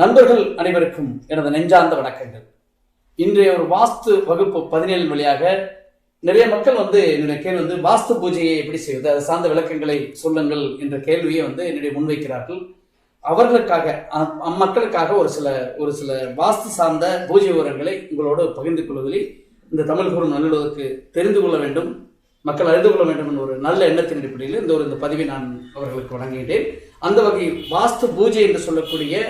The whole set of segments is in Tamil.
நண்பர்கள் அனைவருக்கும் எனது நெஞ்சார்ந்த வணக்கங்கள். இன்றைய ஒரு வாஸ்து வகுப்பு 17 வழியாக நிறைய மக்கள் என்னுடைய கேள்வி வாஸ்து பூஜையை எப்படி செய்வது, அதை சார்ந்த விளக்கங்களை சொல்லுங்கள் என்ற கேள்வியை என்னுடைய முன்வைக்கிறார்கள். அவர்களுக்காக அம்மக்களுக்காக ஒரு சில வாஸ்து சார்ந்த பூஜை விவரங்களை உங்களோடு பகிர்ந்து கொள்வதில் இந்த தமிழ் கூறும் நல்லுறவுக்கு தெரிந்து கொள்ள வேண்டும், மக்கள் அறிந்து கொள்ள வேண்டும் என்ற ஒரு நல்ல எண்ணத்தின் அடிப்படையில் இந்த பதிவை நான் அவர்களுக்கு வழங்குகிறேன். அந்த வகையில் வாஸ்து பூஜை என்று சொல்லக்கூடிய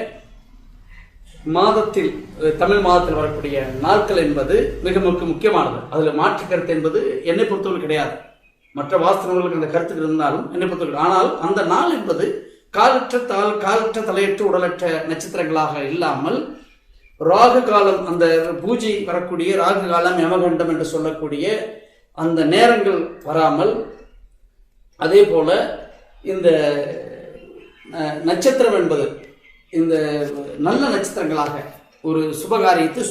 மாதத்தில், தமிழ் மாதத்தில் வரக்கூடிய நாட்கள் என்பது மிக முக்கியமானது. அதில் மாற்று கருத்து என்பது என்னை பொறுத்தவரை கிடையாது. மற்ற வாஸ்தவர்களுக்கு அந்த கருத்துக்கள் இருந்தாலும் என்னை பொறுத்தவரை, ஆனால் அந்த நாள் என்பது காலற்ற தலையற்ற உடலற்ற நட்சத்திரங்களாக இல்லாமல் ராகு காலம், அந்த பூஜை வரக்கூடிய ராகு காலம், யமகண்டம் என்று சொல்லக்கூடிய அந்த நேரங்கள் வராமல், அதே போல இந்த நட்சத்திரம் என்பது இந்த நல்ல நட்சத்திரங்களாக ஒரு சுபகாரியத்தை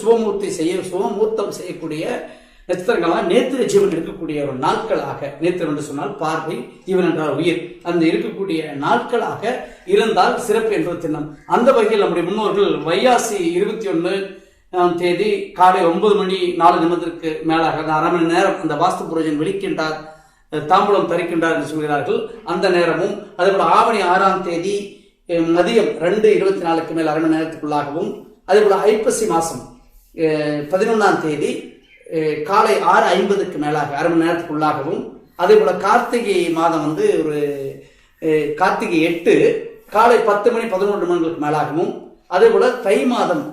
சுபமூர்த்தம் செய்யக்கூடிய நட்சத்திரங்களாக நேத்திர ஜீவன் இருக்கக்கூடிய ஒரு நாட்களாக, நேத்திரம் என்று சொன்னால் பார்வை, ஜீவன் என்றால் உயிர், அந்த இருக்கக்கூடிய நாட்களாக இருந்தால் சிறப்பு என்பது திண்ணம். அந்த வகையில் நம்முடைய முன்னோர்கள் வைகாசி 21 தேதி காலை 9 மணி 4 நிமிடத்திற்கு மேலாக அந்த 1/2 மணி நேரம் அந்த வாஸ்து புரோஜன் வெளிக்கின்றார், தாம்பூலம் தரிக்கின்றார் என்று சொல்கிறார்கள். அந்த நேரமும் அதேபோல ஆவணி 6ஆம் தேதி மதியம் 2:24 மேல் 1/2 மணி நேரத்துக்குள்ளாகவும், அதே போல ஐப்பசி மாதம் 11ஆம் தேதி காலை 6:50 மேலாக 1/2 மணி நேரத்துக்குள்ளாகவும், அதே போல கார்த்திகை மாதம் ஒரு கார்த்திகை 8 காலை 10 மணி 11 மணிகளுக்கு மேலாகவும், அதே போல தை மாதம்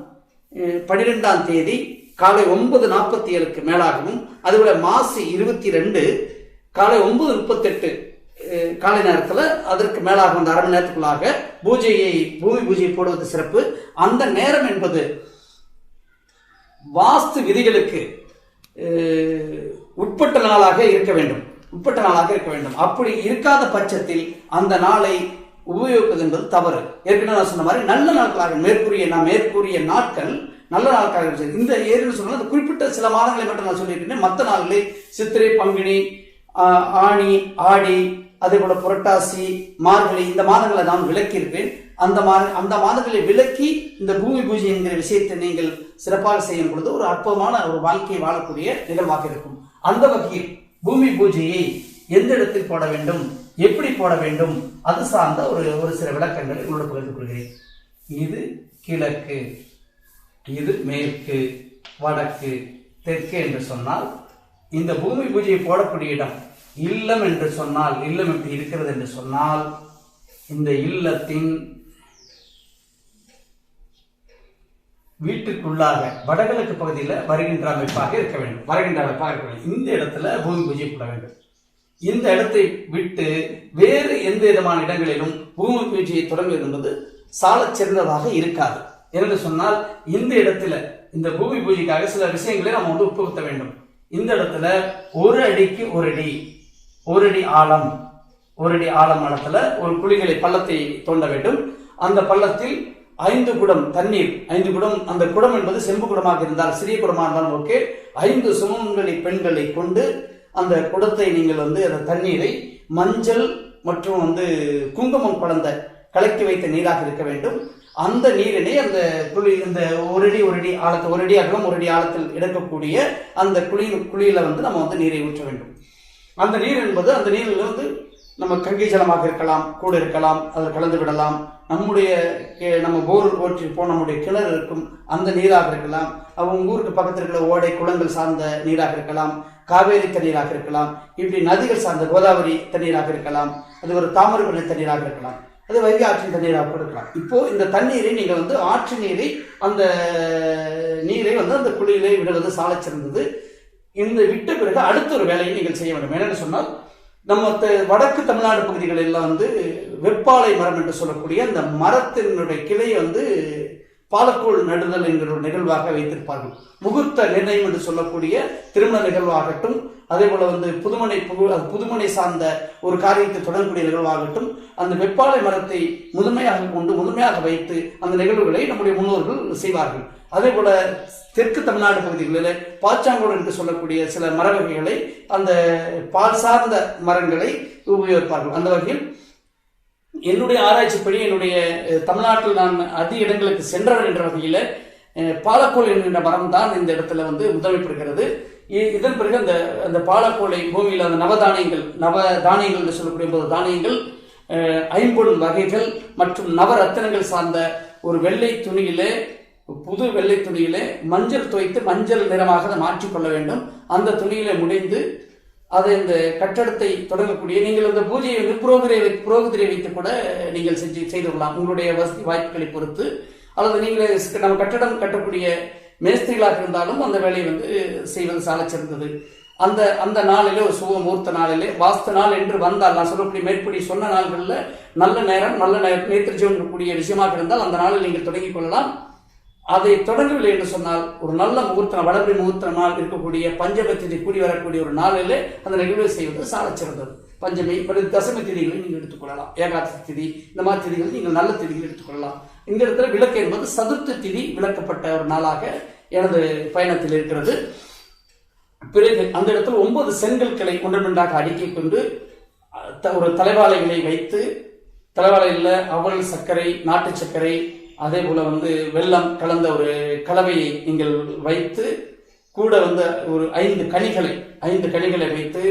12ஆம் தேதி காலை 9:47 மேலாகவும், அதே போல மாசி 22 காலை 9:38 காலை நேரத்தில் அதற்கு மேலாக அந்த 1/2 மணி நேரத்துக்குள்ளாக பூமி பூஜையை போடுவது சிறப்பு. அந்த நேரம் என்பது வாஸ்து விதிகளுக்கு உட்பட்ட நாளாக இருக்க வேண்டும். அப்படி இருக்காத பட்சத்தில் அந்த நாளை உபயோகிப்பது என்பது தவறு. ஏற்கனவே நான் சொன்ன மாதிரி நல்ல நாட்களாக மேற்கூறிய நாட்கள் நல்ல நாட்களாக இந்த ஏன்னு சொன்னால் அந்த குறிப்பிட்ட சில மாதங்களை மட்டும் நான் சொல்லியிருக்கேன். மற்ற நாள்களை சித்திரை, பங்குனி, ஆனி, ஆடி, அதே போல புரட்டாசி, மார்கழி, இந்த மாதங்களை நான் விளக்கியிருப்பேன். அந்த மாதங்களை விளக்கி இந்த பூமி பூஜை என்கிற விஷயத்தை நீங்கள் சிறப்பாக செய்யும் பொழுது ஒரு அற்புதமான ஒரு வாழ்க்கையை வாழக்கூடிய நிகழ்வாக இருக்கும். அந்த வகையில் பூமி பூஜையை எந்த இடத்தில் போட வேண்டும், எப்படி போட வேண்டும், அது சார்ந்த ஒரு சில விளக்கங்களை உங்களோடு பகிர்ந்து கொள்கிறேன். இது கிழக்கு, இது மேற்கு, வடக்கு, தெற்கு என்று சொன்னால் இந்த பூமி பூஜையை போடக்கூடிய இடம் இல்லம் என்று சொன்னால், இல்லம் எப்படி இருக்கிறது என்று சொன்னால், இந்த இல்லத்தின் வீட்டுக்குள்ளாக வடகிழக்கு பகுதியில் வருகின்ற அமைப்பாக இருக்க வேண்டும். இந்த இடத்துல பூமி பூஜை போட வேண்டும். இந்த இடத்தை விட்டு வேறு எந்த விதமான இடங்களிலும் பூமி பூஜையை தொடங்குவது என்பது சாலச் சிறந்ததாக இருக்காது. என்று சொன்னால் இந்த இடத்துல இந்த பூமி பூஜைக்காக சில விஷயங்களை நம்ம உட்புகுத்த வேண்டும். இந்த இடத்துல 1 அடிக்கு 1 அடி ஆழம், 1 அடி ஆழம் இடத்துல ஒரு குழிகளை பள்ளத்தை தோண்ட வேண்டும். அந்த பள்ளத்தில் 5 குடம் தண்ணீர், 5 குடம், அந்த குடம் என்பது செம்பு குடமாக இருந்தால், சிறிய குடமாக இருந்தாலும் ஓகே, 5 சுமங்கலி பெண்களை கொண்டு அந்த குடத்தை நீங்கள் அந்த தண்ணீரை மஞ்சள் மற்றும் குங்குமம் கலந்த கலக்கி வைத்த நீராக இருக்க வேண்டும். அந்த நீரினை அந்த குழி, இந்த 1 அடி ஆழத்தில், 1 அடி அகலம் 1 அடி ஆழத்தில் எடுக்கக்கூடிய அந்த குழியில நம்ம நீரை ஊற்ற வேண்டும். அந்த நீர் என்பது, அந்த நீரில் நம்ம கங்கை ஜலமாக இருக்கலாம், கூட இருக்கலாம், அதில் கலந்து விடலாம். நம்ம போர் ஓற்றிருப்போம், நம்முடைய கிணறு இருக்கும், அந்த நீராக இருக்கலாம். உங்க ஊருக்கு பக்கத்தில் இருக்கிற ஓடை குளங்கள் சார்ந்த நீராக இருக்கலாம், காவேரி தண்ணீராக இருக்கலாம், இப்படி நதிகள் சார்ந்த கோதாவரி தண்ணீராக இருக்கலாம், அது ஒரு தாமிரபரணி தண்ணீராக இருக்கலாம், அது வைகை ஆற்றின் தண்ணீராக இருக்கலாம். இப்போ இந்த தண்ணீரை நீங்கள் ஆற்று நீரை, அந்த நீரை அந்த குழியிலே விடுவது சாலச் சிறந்தது. இந்த விட்ட பிறகு அடுத்த ஒரு வேலையை நீங்கள் செய்ய வேண்டும். என்னென்னு சொன்னால், நம்ம வடக்கு தமிழ்நாடு பகுதிகளில் வெப்பாலை மரம் என்று சொல்லக்கூடிய அந்த மரத்தினுடைய கிளையை பாலக்கோள் நடுதல் என்கிற ஒரு நிகழ்வாக வைத்திருப்பார்கள். முகூர்த்த நிர்ணயம் என்று சொல்லக்கூடிய திருமண நிகழ்வாகட்டும், அதே போல புதுமனை சார்ந்த ஒரு காரியத்தை தொடரக்கூடிய நிகழ்வாகட்டும், அந்த வெப்பாலை மரத்தை முழுமையாக வைத்து அந்த நிகழ்வுகளை நம்முடைய முன்னோர்கள் செய்வார்கள். அதே போல தெற்கு தமிழ்நாடு பகுதிகளில் பாச்சாங்கோடு என்று சொல்லக்கூடிய சில மர வகைகளை, அந்த பால் சார்ந்த மரங்களை உபயோகிப்பார்கள். அந்த வகையில் என்னுடைய ஆராய்ச்சிப்படி என்னுடைய தமிழ்நாட்டில் நான் அதிக இடங்களுக்கு சென்றவர் என்ற வகையில் பாலக்கோல் என்கின்ற மரம் தான் இந்த இடத்துல வந்து முதன்மை பெறுகிறது. இதன் பிறகு அந்த பாலக்கோலை பூமியில் அந்த நவதானியங்கள் என்று சொல்லக்கூடிய 9 தானியங்கள், 50 வகைகள் மற்றும் நவரத்தினங்கள் சார்ந்த ஒரு வெள்ளை துணியிலே, புது வெள்ளை துணியிலே மஞ்சள் துவைத்து மஞ்சள் நிறமாக அதை மாற்றிக்கொள்ள வேண்டும். அந்த துணியிலே முடிந்து அதை இந்த கட்டடத்தை தொடங்கக்கூடிய நீங்கள் அந்த பூஜையை வந்து புரோகிதரை வைத்து கூட நீங்கள் செய்து கொள்ளலாம், உங்களுடைய வசதி வாய்ப்புகளை பொறுத்து. அல்லது நீங்கள் நம்ம கட்டடம் கட்டக்கூடிய மேஸ்திரிகளாக இருந்தாலும் அந்த வேலையை வந்து செய்வது சால சிறந்தது. அந்த நாளிலே ஒரு சுப முகூர்த்த நாளிலே வாஸ்து நாள் என்று வந்தால், நான் சொல்லக்கூடிய மேற்படி சொன்ன நாள்களில் நல்ல நேரம் நேத்திரஜம் இருக்கக்கூடிய விஷயமாக இருந்தால் அந்த நாளில் நீங்கள் தொடங்கிக் கொள்ளலாம். அதை தொடங்கவில்லை என்று சொன்னால் ஒரு நல்ல முகூர்த்த வடபடி முகூர்த்த நாள் இருக்கக்கூடிய பஞ்சமி திதி கூடி வரக்கூடிய ஒரு நாளிலே அந்த நிகழ்வை செய்வது சால சிறந்தது. பஞ்சமி தசமி திதிகளை நீங்கள் எடுத்துக்கொள்ளலாம், ஏகாதசி திதி, இந்த மாதிரி திதிகள் நீங்கள் நல்ல திதிகள் எடுத்துக்கொள்ளலாம். இந்த இடத்துல விளக்கு என்பது சதுர்த்த திதி விளக்கப்பட்ட ஒரு நாளாக எனது பயணத்தில் இருக்கிறது. பிறகு அந்த இடத்துல 9 செங்கற்களை ஒன்றொன்றாக அடுக்கிக் கொண்டு ஒரு தலைவாழைகளை வைத்து, தலைவாழையில் அவல், சர்க்கரை, நாட்டு சர்க்கரை, அதே போல வந்து வெல்லம் கலந்த ஒரு கலவையை நீங்கள் வைத்து, கூட வந்து ஒரு 5 கனிகளை வைத்து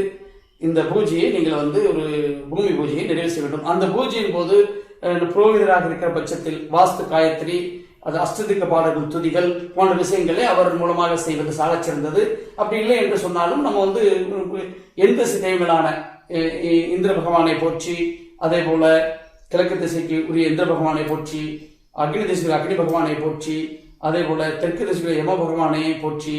இந்த பூஜையை நீங்கள் வந்து ஒரு பூமி பூஜையை நிறைவு செய்ய வேண்டும். அந்த பூஜையின் போது புரோகிதராக இருக்கிற பட்சத்தில் வாஸ்து காயத்ரி, அது அஷ்டதிக்க பாடல்கள், துதிகள் போன்ற விஷயங்களை அவர் மூலமாக செய்வது சால சிறந்தது. அப்படி இல்லை என்று சொன்னாலும் நம்ம வந்து எந்த திசையிலான இந்திர பகவானை போற்றி, அதே போல கிழக்கு திசைக்கு உரிய இந்திர பகவானை போற்றி, அக்னி திசையில் அக்னி பகவானை போற்றி, அதே போல தெற்கு திசையில் யம பகவானை போற்றி,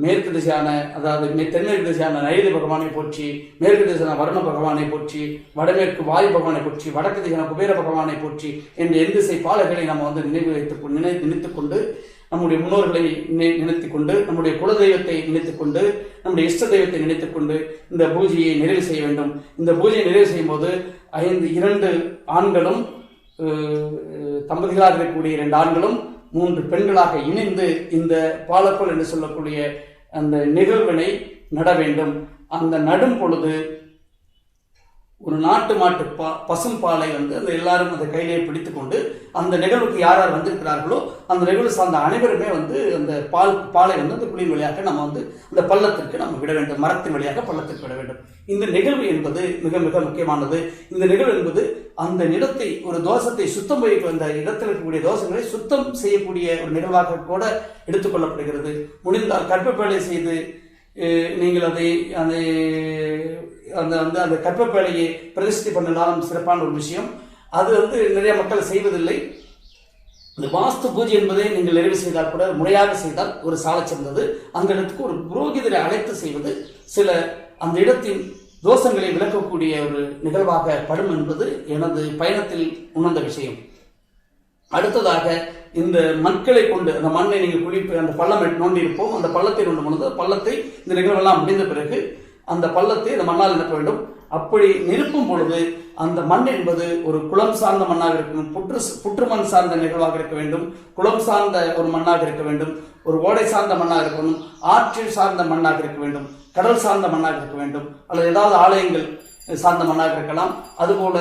மேற்கு திசையான அதாவது தென்மேற்கு திசையான நைதி பகவானை போற்றி, மேற்கு திசையான வருண பகவானை போற்றி, வடமேற்கு வாயு பகவானை போற்றி, வடக்கு திசையான குபேர பகவானை போற்றி என்ற எந்த திசை பாலகளை நம்ம வந்து நினைத்துக் கொண்டு, நம்முடைய முன்னோர்களை நினைத்துக் கொண்டு, நம்முடைய குலதெய்வத்தை நினைத்துக் கொண்டு, நம்முடைய இஷ்ட தெய்வத்தை நினைத்துக் கொண்டு இந்த பூஜையை நிறைவு செய்ய வேண்டும். இந்த பூஜையை நிறைவு செய்யும் போது 2 ஆண்களும், தம்பதிகளாக இருக்கக்கூடிய 2 ஆண்களும் 3 பெண்களாக இணைந்து இந்த பாலக்கோல் என்று சொல்லக்கூடிய அந்த நிகழ்வினை நட வேண்டும். அந்த நடும் பொழுது ஒரு நாட்டு மாட்டு பசும் பாலை வந்து அந்த எல்லாரும் அந்த கையிலே பிடித்துக் கொண்டு, அந்த நிகழ்வுக்கு யார் யார் வந்திருக்கிறார்களோ அந்த நிகழ்வு சார்ந்த அனைவருமே வந்து அந்த பாலை வந்து அந்த குளிர் வழியாக நம்ம வந்து அந்த பள்ளத்திற்கு நம்ம விட வேண்டும், மரத்தின் வழியாக பள்ளத்திற்கு விட வேண்டும். இந்த நிகழ்வு என்பது மிக மிக முக்கியமானது. இந்த நிகழ்வு என்பது அந்த இடத்தை, ஒரு தோஷத்தை சுத்தம் செய்ய, அந்த இடத்தில் இருக்கக்கூடிய தோஷங்களை சுத்தம் செய்யக்கூடிய ஒரு நிகழ்வாக கூட எடுத்துக்கொள்ளப்படுகிறது. முடிந்தால் கற்பப்பேலை செய்து நீங்கள் அந்த கற்பப்பேலையை பிரதிஷ்டை பண்ணலாம், சிறப்பான ஒரு விஷயம். அது வந்து நிறைய மக்கள் செய்வதில்லை. இந்த வாஸ்து பூஜை என்பதை நீங்கள் நிறைவு செய்தால் கூட, முறையாக செய்தால் ஒரு சால சிறந்தது. அந்த இடத்துக்கு ஒரு புரோகிதரை அழைத்து செய்வது சில அந்த இடத்தின் தோஷங்களை விளக்கக்கூடிய ஒரு நிகழ்வாக படும் என்பது எனது பயணத்தில் உணர்ந்த விஷயம். அடுத்ததாக இந்த மண்களை கொண்டு, அந்த மண்ணை நீங்கள் அந்த பள்ளம் நோண்டி இருப்போம், அந்த பள்ளத்தை நோண்டும் பொழுது பள்ளத்தை இந்த நிகழ்வெல்லாம் முடிந்த பிறகு அந்த பள்ளத்தை அந்த மண்ணால் நிரப்ப வேண்டும். அப்படி நிரப்பும் பொழுது அந்த மண் என்பது ஒரு குளம் சார்ந்த மண்ணாக இருக்கும், புற்று மண் சார்ந்த நிகழ்வாக இருக்க வேண்டும், குளம் சார்ந்த ஒரு மண்ணாக இருக்க வேண்டும், ஒரு ஓடை சார்ந்த மண்ணாக இருக்க வேண்டும், ஆற்றில் சார்ந்த மண்ணாக இருக்க வேண்டும், கடல் சார்ந்த மண்ணாக இருக்க வேண்டும், அல்லது ஏதாவது ஆலயங்கள் சார்ந்த மண்ணாக இருக்கலாம். அதுபோல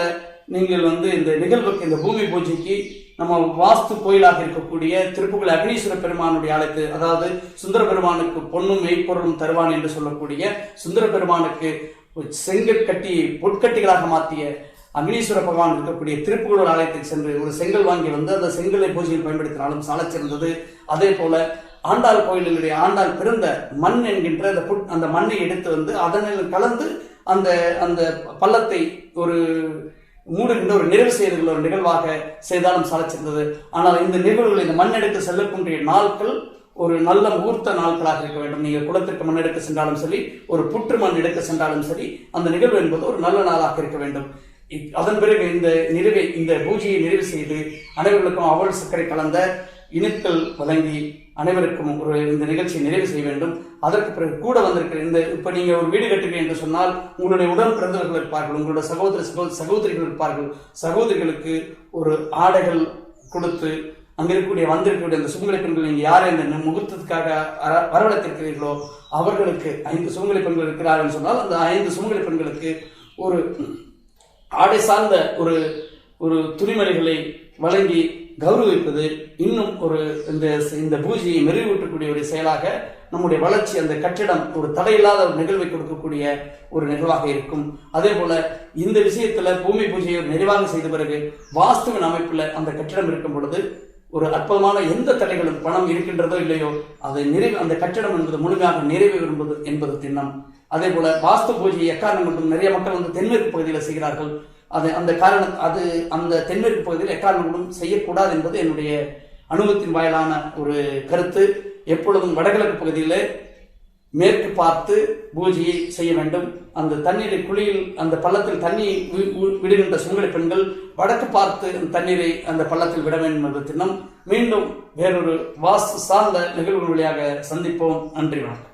நீங்கள் வந்து இந்த நிகழ்வுக்கு, இந்த பூமி பூஜைக்கு நம்ம வாஸ்து கோயிலாக இருக்கக்கூடிய திருப்புகழ் அக்னீஸ்வர பெருமானுடைய ஆலயத்து, அதாவது சுந்தர பெருமானுக்கு பொன்னும் மெய்ப்பொருளும் தருவான் என்று சொல்லக்கூடிய சுந்தர பெருமானுக்கு செங்கற்கட்டி பொற்கட்டிகளாக மாற்றிய அக்னீஸ்வர பகவான் இருக்கக்கூடிய திருப்புகழூர் ஆலயத்துக்கு சென்று ஒரு செங்கல் வாங்கி வந்து அந்த செங்கலை பூஜையில் பயன்படுத்தினாலும் சால சிறந்தது. அதே போல ஆண்டாள் கோயிலுடைய ஆண்டாள் பிறந்த மண் என்கின்ற அந்த மண்ணை எடுத்து வந்து அதனில் கலந்து அந்த அந்த பள்ளத்தை ஒரு மூடுகின்ற ஒரு நிறைவு செய்கிற ஒரு நிகழ்வாக செய்தாலும் சாலச்சிருந்தது. ஆனால் இந்த நிகழ்வுகள், இந்த மண் எடுக்க செல்லக்கூடிய நாட்கள் ஒரு நல்ல முகூர்த்த நாட்களாக இருக்க வேண்டும். நீங்கள் குளத்திற்கு மண் எடுக்க சென்றாலும் சரி, ஒரு புற்று மண் எடுக்க சென்றாலும் சரி, அந்த நிகழ்வு என்பது ஒரு நல்ல நாளாக இருக்க வேண்டும். அதன் பிறகு இந்த பூஜையை நிறைவு செய்து அனைவர்களுக்கும் அவல் சர்க்கரை கலந்த இனிப்புகள் வழங்கி அனைவருக்கும் இந்த நிகழ்ச்சியை நிறைவு செய்ய வேண்டும். அதற்கு பிறகு கூட வந்திருக்கிற இப்ப நீங்க ஒரு வீடு கட்டுவீங்க என்று சொன்னால் உங்களுடைய உடன் பிறந்தவர்கள் இருப்பார்கள், உங்களுடைய சகோதரிகள் இருப்பார்கள். சகோதரிகளுக்கு ஒரு ஆடைகள் கொடுத்து அங்க இருக்கக்கூடிய வந்திருக்கக்கூடிய அந்த சுமங்கலி பெண்கள், நீங்க யாரை இந்த முகூர்த்தத்துக்காக வரவழைத்திருக்கிறீர்களோ அவர்களுக்கு 5 சுமங்கலி பெண்கள் இருக்கிறார்கள் சொன்னால் அந்த 5 சுமங்கலி பெண்களுக்கு ஒரு ஆடை சார்ந்த ஒரு ஒரு துணிமணிகளை வழங்கி கௌரவிப்பது இன்னும் ஒரு இந்த பூஜையை மெருகூட்டக்கூடிய ஒரு செயலாக நம்முடைய வளர்ச்சி, அந்த கட்டிடம் ஒரு தடையில்லாத ஒரு நிகழ்வை கொடுக்கக்கூடிய ஒரு நிகழ்வாக இருக்கும். அதே போல இந்த விஷயத்துல பூமி பூஜையை நிறைவாக செய்த பிறகு வாஸ்துவின் அமைப்புல அந்த கட்டிடம் இருக்கும் பொழுது ஒரு அற்புதமான எந்த தடைகளும், பணம் இருக்கின்றதோ இல்லையோ, அதை அந்த கட்டிடம் என்பது முழுமையாக நிறைவு விரும்புவது என்பது திண்ணம். அதே போல வாஸ்து பூஜையை எக்காரணம் கொண்டும் நிறைய மக்கள் தென்மேற்கு பகுதியில் செய்கிறார்கள். அந்த தென்மேற்கு பகுதியில் எக்காரணம் கொண்டும் செய்யக்கூடாது என்பது என்னுடைய அனுபவத்தின் வாயிலான ஒரு கருத்து. எப்பொழுதும் வடகிழக்கு பகுதியில் மேற்கு பார்த்து பூஜையை செய்ய வேண்டும். அந்த தண்ணீரை குழியில், அந்த பள்ளத்தில் தண்ணி விடுகின்ற சுமங்கலி பெண்கள் வடக்கு பார்த்து தண்ணீரை அந்த பள்ளத்தில் விட வேண்டும் என்பது திண்ணம். மீண்டும் வேறொரு வாஸ்து சார்ந்த நிகழ்வு வழியாக சந்திப்போம். நன்றி, வணக்கம்.